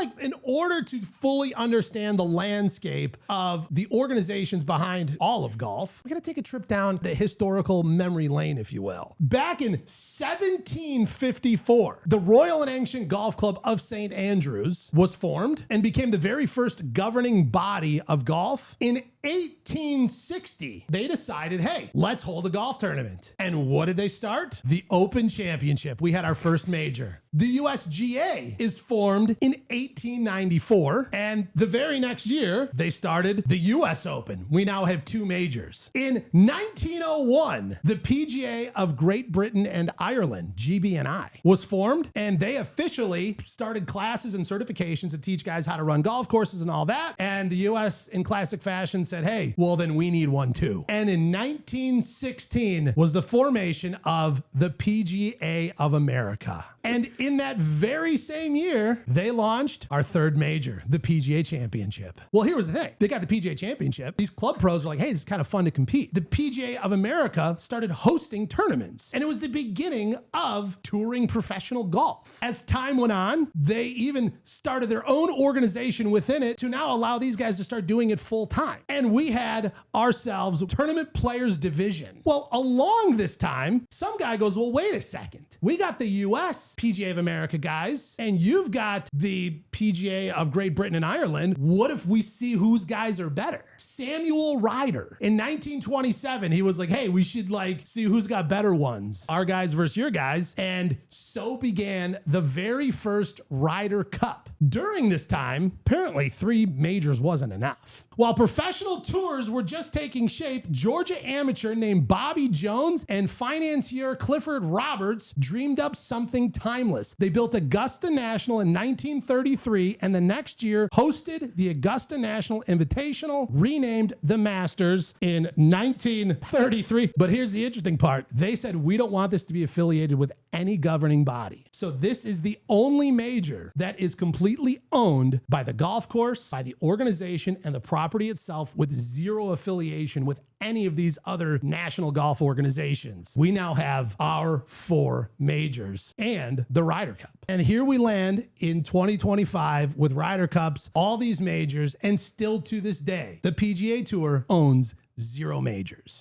like in order to fully understand the landscape of the organizations behind all of golf, we got to take a trip down the historical memory lane, if you will. Back in 1754, the Royal and Ancient Golf Club of St. Andrews was formed and became the very first governing body of golf. In 1860, they decided, hey, let's hold a golf tournament. And what did they start? The Open Championship. We had our first major. The USGA is formed in 1894, and the very next year, they started the US Open. We now have 2 majors. In 1901, the PGA of Great Britain and Ireland, GB&I, was formed, and they officially started classes and certifications to teach guys how to run golf courses and all that. And the US, in classic fashion, said, hey, well, then we need one too. And in 1916 was the formation of the PGA of America. And in that very same year, they launched our 3rd major, the PGA Championship. Well, here was the thing. They got the PGA Championship. These club pros were like, hey, this is kind of fun to compete. The PGA of America started hosting tournaments, and it was the beginning of touring professional golf. As time went on, they even started their own organization within it to now allow these guys to start doing it full time. And we had ourselves a tournament players division. Well, along this time, some guy goes, well, wait a second. We got the US PGA of America guys, and you've got the PGA of Great Britain and Ireland. What if we see whose guys are better? Samuel Ryder, in 1927, he was like, hey, we should see who's got better ones. Our guys versus your guys. And so began the very first Ryder Cup. During this time, apparently 3 majors wasn't enough. While professional tours were just taking shape, Georgia amateur named Bobby Jones and financier Clifford Roberts dreamed up something timeless. They built Augusta National in 1933, and the next year hosted the Augusta National Invitational, renamed the Masters in 1933. But here's the interesting part. They said, we don't want this to be affiliated with any governing body. So this is the only major that is completely owned by the golf course, by the organization, and the property itself, with zero affiliation with any of these other national golf organizations. We now have our 4 majors and the Ryder Cup. And here we land in 2025 with Ryder Cups, all these majors, and still to this day, the PGA Tour owns 0 majors.